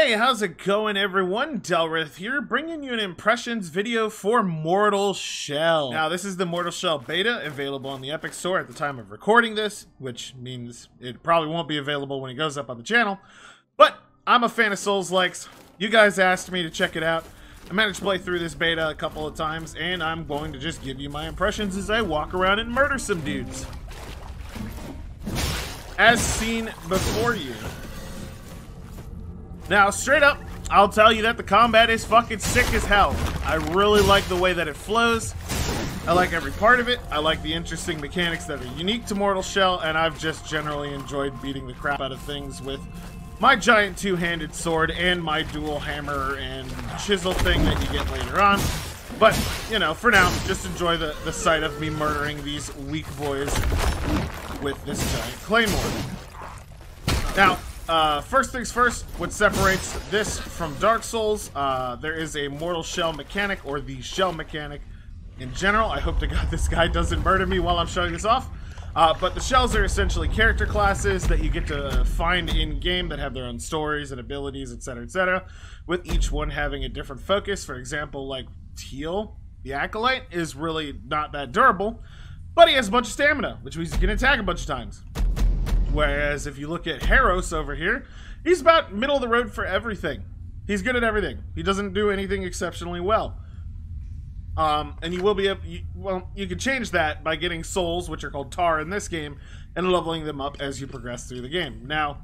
Hey, how's it going, everyone? Delrith here, bringing you an impressions video for Mortal Shell. Now, this is the Mortal Shell beta, available on the Epic Store at the time of recording this, which means it probably won't be available when it goes up on the channel. But I'm a fan of Souls-likes. You guys asked me to check it out. I managed to play through this beta a couple of times, and I'm going to just give you my impressions as I walk around and murder some dudes. As seen before you. Now, straight up, I'll tell you that the combat is fucking sick as hell. I really like the way that it flows. I like every part of it. I like the interesting mechanics that are unique to Mortal Shell, and I've just generally enjoyed beating the crap out of things with my giant two-handed sword and my dual hammer and chisel thing that you get later on. But, you know, for now, just enjoy the sight of me murdering these weak boys with this giant claymore. Now, first things first, what separates this from Dark Souls, there is a Mortal Shell mechanic, or the shell mechanic in general. I hope to God this guy doesn't murder me while I'm showing this off. But the shells are essentially character classes that you get to find in-game that have their own stories and abilities, etc., with each one having a different focus. For example, like Teal, the Acolyte, is really not that durable, but he has a bunch of stamina, which means he can attack a bunch of times. Whereas if you look at Harros over here, he's about middle of the road for everything. He's good at everything. He doesn't do anything exceptionally well. And you will be able, you can change that by getting souls, which are called tar in this game, and leveling them up as you progress through the game. Now,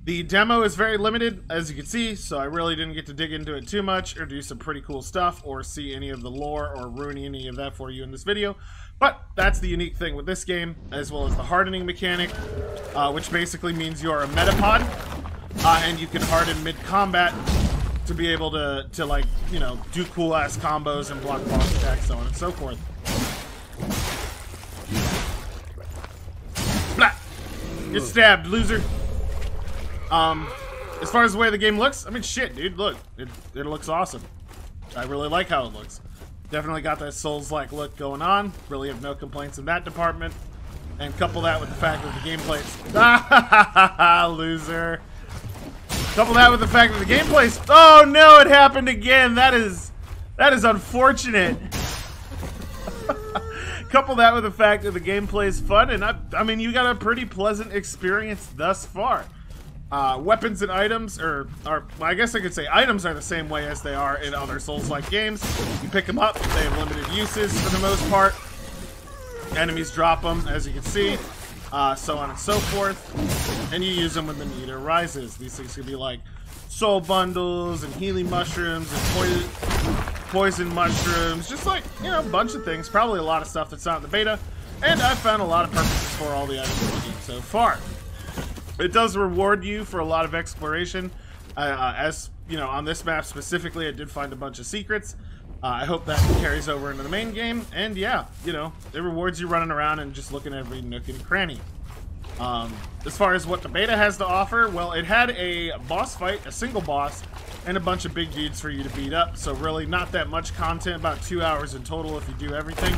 the demo is very limited, as you can see, so I really didn't get to dig into it too much, or do some pretty cool stuff, or see any of the lore, or ruin any of that for you in this video. But that's the unique thing with this game, as well as the hardening mechanic, which basically means you're a metapod, and you can harden mid-combat to be able to like, you know, do cool-ass combos and block boss attacks, so on and so forth. Blah! Get stabbed, loser! As far as the way the game looks, I mean, shit, dude, look. It looks awesome. I really like how it looks. Definitely got that Souls-like look going on. Really have no complaints in that department. And couple that with the fact that the gameplay's... loser. Couple that with the fact that the gameplay's... Oh no, it happened again. That is unfortunate. Couple that with the fact that the gameplay is fun, and I mean, you got a pretty pleasant experience thus far. Weapons and items well, I guess I could say items are the same way as they are in other Souls-like games. You pick them up, they have limited uses for the most part. Enemies drop them, as you can see, so on and so forth. And you use them when the need arises. These things could be like soul bundles and healing mushrooms and poison mushrooms, just like, you know, a bunch of things. Probably a lot of stuff that's not in the beta. And I've found a lot of purposes for all the items in the game so far. It does reward you for a lot of exploration. As you know, on this map specifically, I did find a bunch of secrets. I hope that carries over into the main game. And yeah, you know, it rewards you running around and just looking at every nook and cranny. As far as what the beta has to offer, well, it had a boss fight, a single boss, and a bunch of big dudes for you to beat up. So really not that much content, about 2 hours in total if you do everything.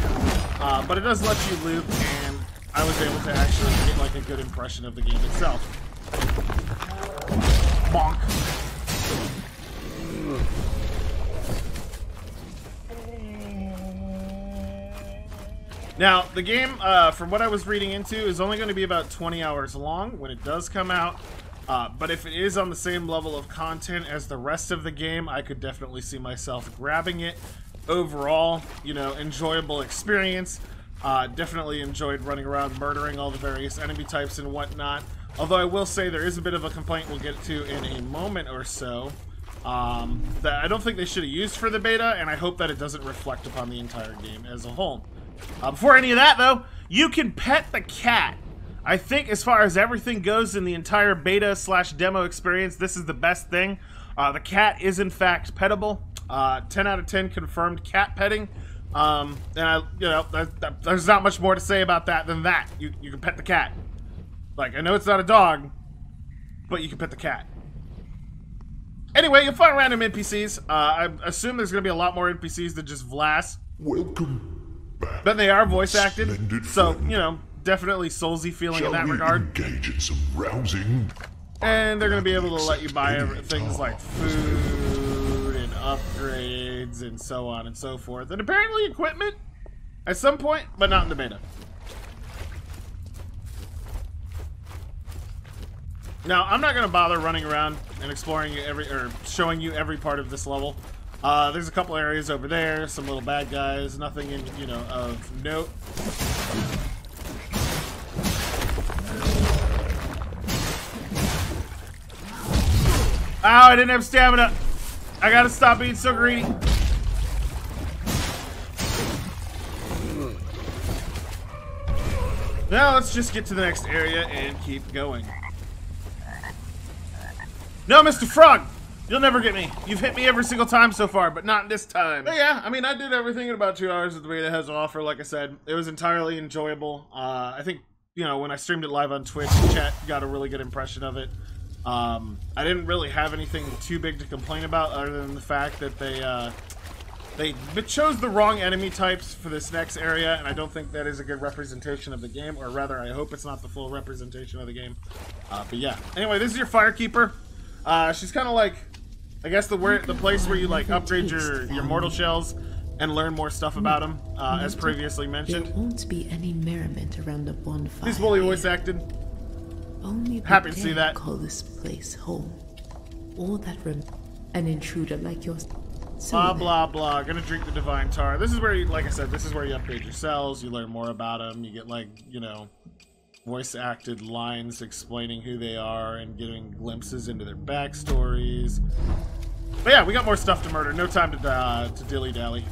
But it does let you loop, and I was able to actually get like a good impression of the game itself. Bonk. Now, the game, from what I was reading into, is only going to be about 20 hours long when it does come out. But if it is on the same level of content as the rest of the game, I could definitely see myself grabbing it. Overall, you know, enjoyable experience. Definitely enjoyed running around murdering all the various enemy types and whatnot. Although I will say there is a bit of a complaint we'll get to in a moment or so that I don't think they should have used for the beta, and I hope that it doesn't reflect upon the entire game as a whole. Before any of that, though, you can pet the cat. I think as far as everything goes in the entire beta/demo experience, this is the best thing. The cat is in fact pettable. 10 out of 10 confirmed cat petting. And you know, there's not much more to say about that than that. You can pet the cat. Like, I know it's not a dog, but you can pet the cat. Anyway, you'll find random NPCs. I assume there's going to be a lot more NPCs than just Vlas. Welcome back. But they are voice acted, Splendid so, friend. you know, definitely Soulsy feeling Shall in that we regard. engage in some rousing And they're going to be able to let you buy things like food and upgrades and so on and so forth. And apparently equipment at some point, but not in the beta. Now, I'm not going to bother running around and exploring showing you every part of this level. There's a couple areas over there, some little bad guys, nothing in, you know, of note. Ow, I didn't have stamina. I gotta stop being so greedy. Now let's just get to the next area and keep going. No, Mr. Frog! You'll never get me. You've hit me every single time so far, but not this time. But yeah, I mean, I did everything in about 2 hours that the beta has to offer. Like I said, it was entirely enjoyable. I think, you know, when I streamed it live on Twitch, chat got a really good impression of it. I didn't really have anything too big to complain about other than the fact that they chose the wrong enemy types for this next area, and I don't think that is a good representation of the game, or rather, I hope it's not the full representation of the game. But yeah. Anyway, this is your Firekeeper. She's kind of like, I guess the place where you like upgrade your mortal shells and learn more stuff about them, as previously mentioned. There won't be any merriment around the bonfire. He's fully voice acted. Only happy to see that. Call this place home. All that an intruder like yours. So blah blah blah. Gonna drink the divine tar. This is where you, like I said, this is where you upgrade your cells. You learn more about them. You get, like, you know, voice acted lines explaining who they are and getting glimpses into their backstories. But yeah, we got more stuff to murder. No time to dilly dally.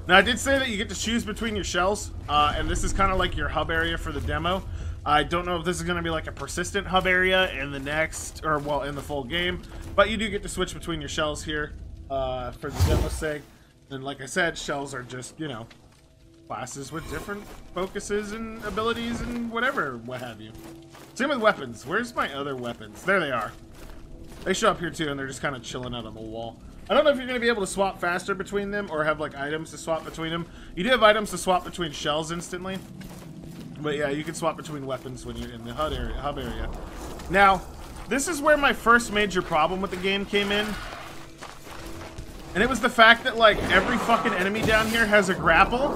Now I did say that you get to choose between your shells, and this is kind of like your hub area for the demo. I don't know if this is going to be like a persistent hub area in the next, or well, in the full game, but you do get to switch between your shells here for the demo's sake. And like I said, shells are just, you know, classes with different focuses and abilities and whatever, what have you. Same with weapons. Where's my other weapons? There they are. They show up here too, and they're just kind of chilling out on the wall. I don't know if you're going to be able to swap faster between them or have like items to swap between them. You do have items to swap between shells instantly. But yeah, you can swap between weapons when you're in the hub area. Now, this is where my first major problem with the game came in. And it was the fact that, like, every fucking enemy down here has a grapple.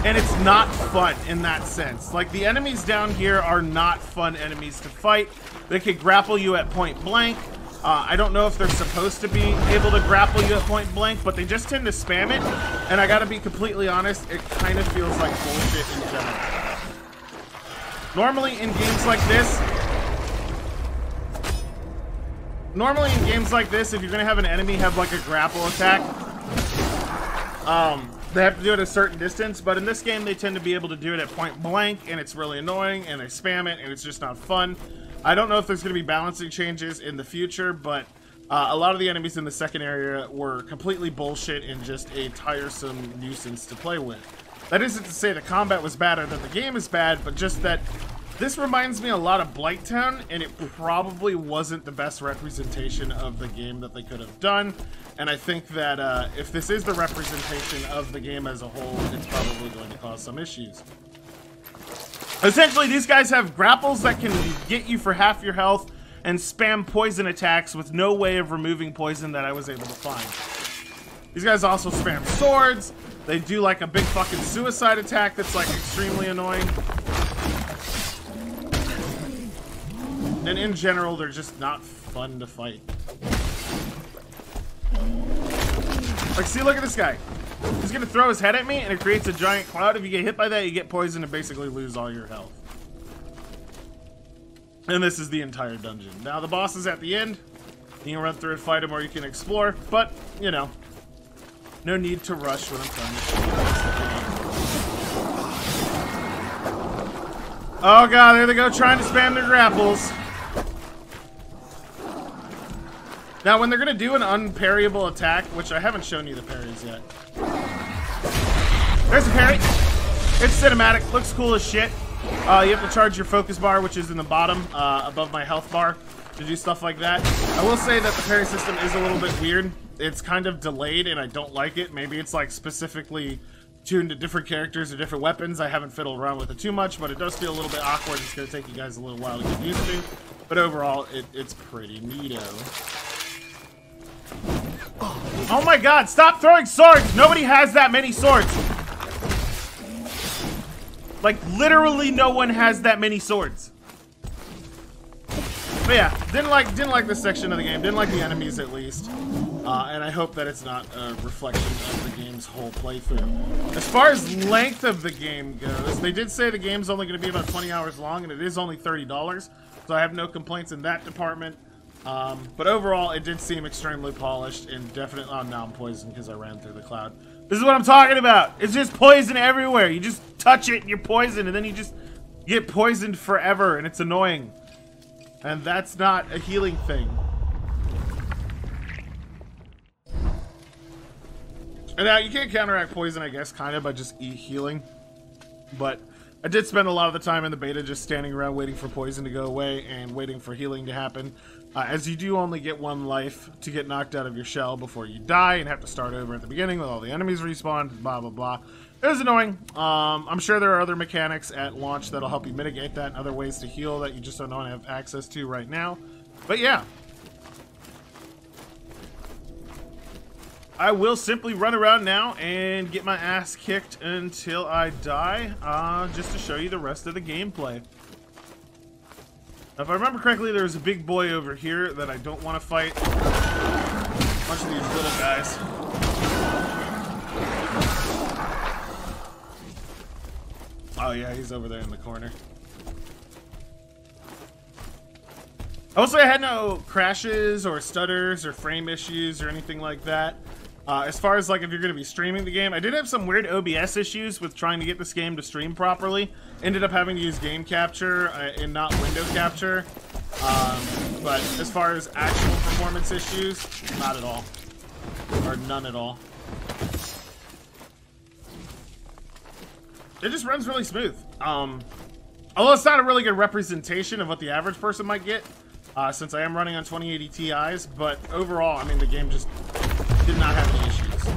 And it's not fun in that sense. Like, the enemies down here are not fun enemies to fight. They could grapple you at point blank. I don't know if they're supposed to be able to grapple you at point blank, but they just tend to spam it. And I gotta be completely honest, it kind of feels like bullshit in general. Normally in games like this, if you're gonna have an enemy have like a grapple attack, they have to do it at a certain distance, but in this game they tend to be able to do it at point blank, and it's really annoying, and they spam it, and it's just not fun. I don't know if there's going to be balancing changes in the future, but a lot of the enemies in the second area were completely bullshit and just a tiresome nuisance to play with. That isn't to say the combat was bad or that the game is bad, but just that this reminds me a lot of Blighttown, and it probably wasn't the best representation of the game that they could have done. And I think that if this is the representation of the game as a whole, it's probably going to cause some issues. Essentially, these guys have grapples that can get you for half your health and spam poison attacks with no way of removing poison that I was able to find. These guys also spam swords. They do like a big fucking suicide attack that's like extremely annoying. And in general, they're just not fun to fight. Like, see, look at this guy. He's gonna throw his head at me, and it creates a giant cloud. If you get hit by that, you get poisoned and basically lose all your health. And this is the entire dungeon. Now, the boss is at the end. You can run through and fight him, or you can explore. But, you know, no need to rush when I'm trying to shoot. Oh god, there they go, trying to spam their grapples. Now, when they're gonna do an unparryable attack, which I haven't shown you the parries yet. There's a parry. It's cinematic, looks cool as shit. You have to charge your focus bar, which is in the bottom, above my health bar, to do stuff like that. I will say that the parry system is a little bit weird. It's kind of delayed, and I don't like it. Maybe it's like specifically tuned to different characters or different weapons. I haven't fiddled around with it too much, but it does feel a little bit awkward. It's going to take you guys a little while to get used to. But overall, it's pretty neato. Oh my god, stop throwing swords! Nobody has that many swords! Like, literally no one has that many swords. But yeah, didn't like this section of the game. Didn't like the enemies, at least. And I hope that it's not a reflection of the game's whole playthrough. As far as length of the game goes, they did say the game's only going to be about 20 hours long, and it is only $30. So I have no complaints in that department. But overall, it did seem extremely polished and definitely... Oh, now I'm poisoned because I ran through the cloud. This is what I'm talking about. It's just poison everywhere. You just touch it and you're poisoned, and then you just get poisoned forever, and it's annoying. And that's not a healing thing. And now you can't counteract poison, I guess, kind of, by just healing. But I did spend a lot of the time in the beta just standing around waiting for poison to go away and waiting for healing to happen. As you do only get one life to get knocked out of your shell before you die and have to start over at the beginning with all the enemies respawn, blah, blah, blah. It was annoying. I'm sure there are other mechanics at launch that'll help you mitigate that and other ways to heal that you just don't have access to right now. But yeah. I will simply run around now and get my ass kicked until I die, just to show you the rest of the gameplay. Now, if I remember correctly, there's a big boy over here that I don't want to fight. A bunch of these little guys. Oh yeah, he's over there in the corner. I will say I had no crashes or stutters or frame issues or anything like that. As far as like if you're going to be streaming the game, I did have some weird OBS issues with trying to get this game to stream properly. Ended up having to use game capture and not window capture. But as far as actual performance issues, not at all. Or none at all. It just runs really smooth. Although it's not a really good representation of what the average person might get, since I am running on 2080 Ti's, but overall, I mean, the game just did not have any issues.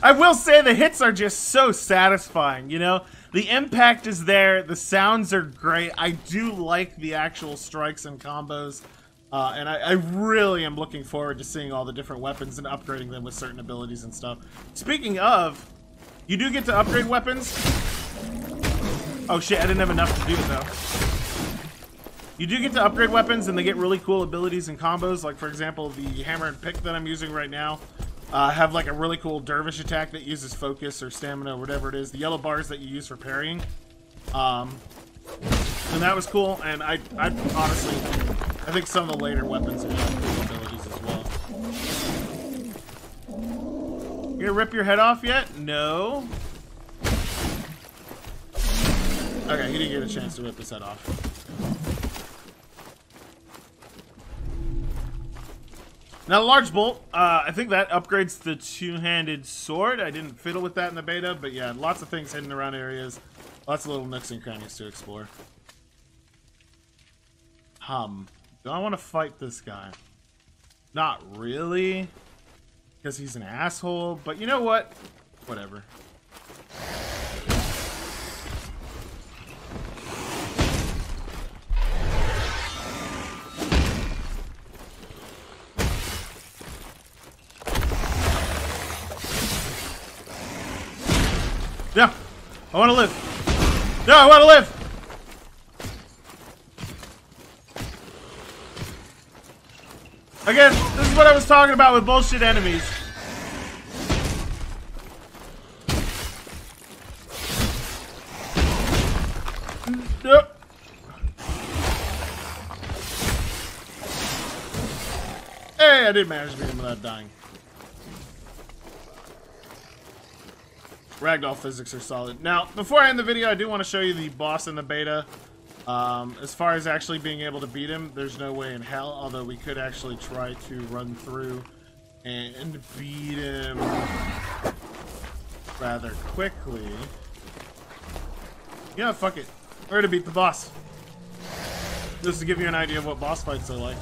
I will say the hits are just so satisfying, you know? The impact is there, the sounds are great, I do like the actual strikes and combos, and I really am looking forward to seeing all the different weapons and upgrading them with certain abilities and stuff. Speaking of, you do get to upgrade weapons. Oh shit, I didn't have enough to do it though. You do get to upgrade weapons and they get really cool abilities and combos, like for example the hammer and pick that I'm using right now have like a really cool dervish attack that uses focus or stamina or whatever it is. The yellow bars that you use for parrying. And that was cool, and I honestly, I think some of the later weapons will have cool abilities as well. You gonna rip your head off yet? No. Okay, he didn't get a chance to rip his head off. Now, the large bolt, I think that upgrades the two-handed sword. I didn't fiddle with that in the beta, but yeah, lots of things hidden around areas. Lots of little nooks and crannies to explore. Do I want to fight this guy? Not really, because he's an asshole, but you know what? Whatever. Yeah, I want to live. No, I want to live. Again, this is what I was talking about with bullshit enemies. Nope. Hey, I did manage to beat him without dying. Ragdoll physics are solid. Now, before I end the video, I do want to show you the boss in the beta. As far as actually being able to beat him, there's no way in hell, although we could actually try to run through and beat him rather quickly. Yeah, fuck it. We're gonna beat the boss. Just to give you an idea of what boss fights are like.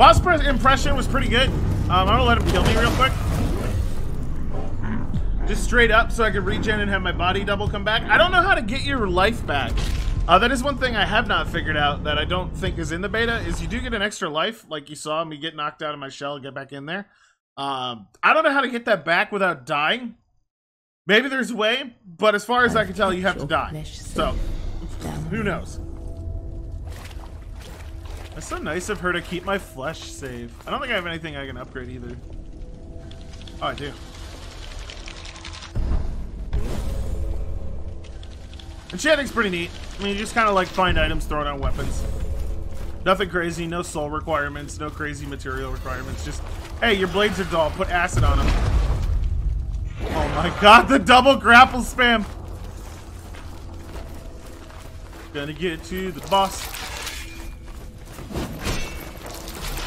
Boss impression was pretty good. I'm gonna let him kill me real quick. Just straight up so I can regen and have my body double come back. I don't know how to get your life back. That is one thing I have not figured out that I don't think is in the beta, is you do get an extra life, like you saw me get knocked out of my shell and get back in there. I don't know how to get that back without dying. Maybe there's a way, but as far as I can tell, you have to die. So, who knows? It's so nice of her to keep my flesh safe. I don't think I have anything I can upgrade either. Oh, I do. Enchanting's pretty neat. I mean, you just kind of like find items, throw down weapons. Nothing crazy, no soul requirements, no crazy material requirements. Just, hey, your blades are dull, put acid on them. Oh my god, the double grapple spam! Gonna get to the boss.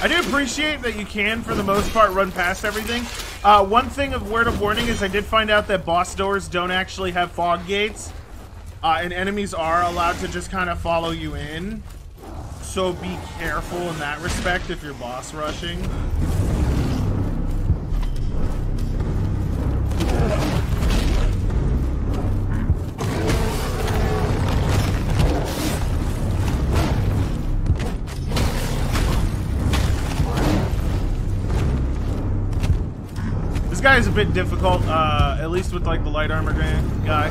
I do appreciate that you can, for the most part, run past everything. One thing of word of warning is I did find out that boss doors don't actually have fog gates. And enemies are allowed to just kind of follow you in. So be careful in that respect if you're boss rushing. This guy is a bit difficult, at least with like the light armor guy.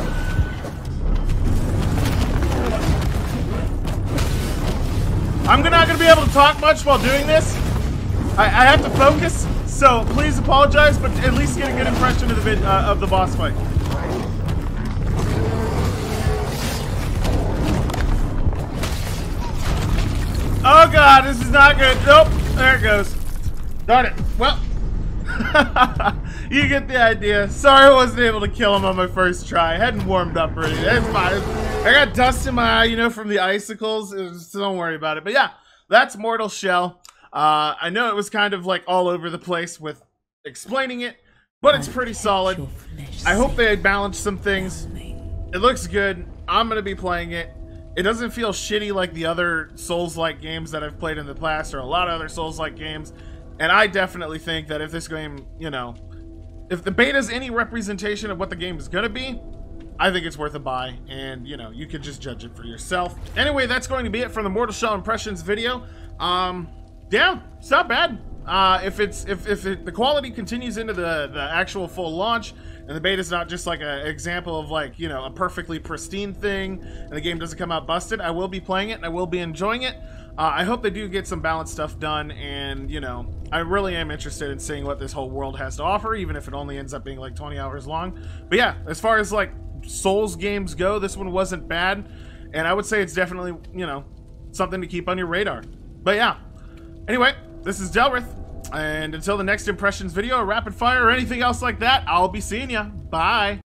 I'm not gonna be able to talk much while doing this. I have to focus, so please apologize, but at least get a good impression of the boss fight. Oh god, this is not good. Nope, there it goes. Darn it. Well, you get the idea. Sorry I wasn't able to kill him on my first try. I hadn't warmed up or anything. It's fine. I got dust in my eye, you know, from the icicles. So don't worry about it. But yeah, that's Mortal Shell. I know it was kind of like all over the place with explaining it, but it's pretty solid. I hope they balanced some things. It looks good. I'm going to be playing it. It doesn't feel shitty like the other Souls-like games that I've played in the past, or a lot of other Souls-like games. And I definitely think that if this game, you know, if the beta's any representation of what the game is going to be, I think it's worth a buy, and you know, you can just judge it for yourself. Anyway, that's going to be it for the Mortal Shell Impressions video. Yeah, it's not bad. If the quality continues into the actual full launch, and the beta's not just like an example of like, you know, a perfectly pristine thing, and the game doesn't come out busted, I will be playing it and I will be enjoying it. I hope they do get some balanced stuff done, and you know, I really am interested in seeing what this whole world has to offer, even if it only ends up being like 20 hours long. But yeah, as far as like Souls games go, this one wasn't bad, and I would say it's definitely, you know, something to keep on your radar. But yeah, anyway, this is Delrith, and until the next impressions video or rapid fire or anything else like that, I'll be seeing ya. Bye.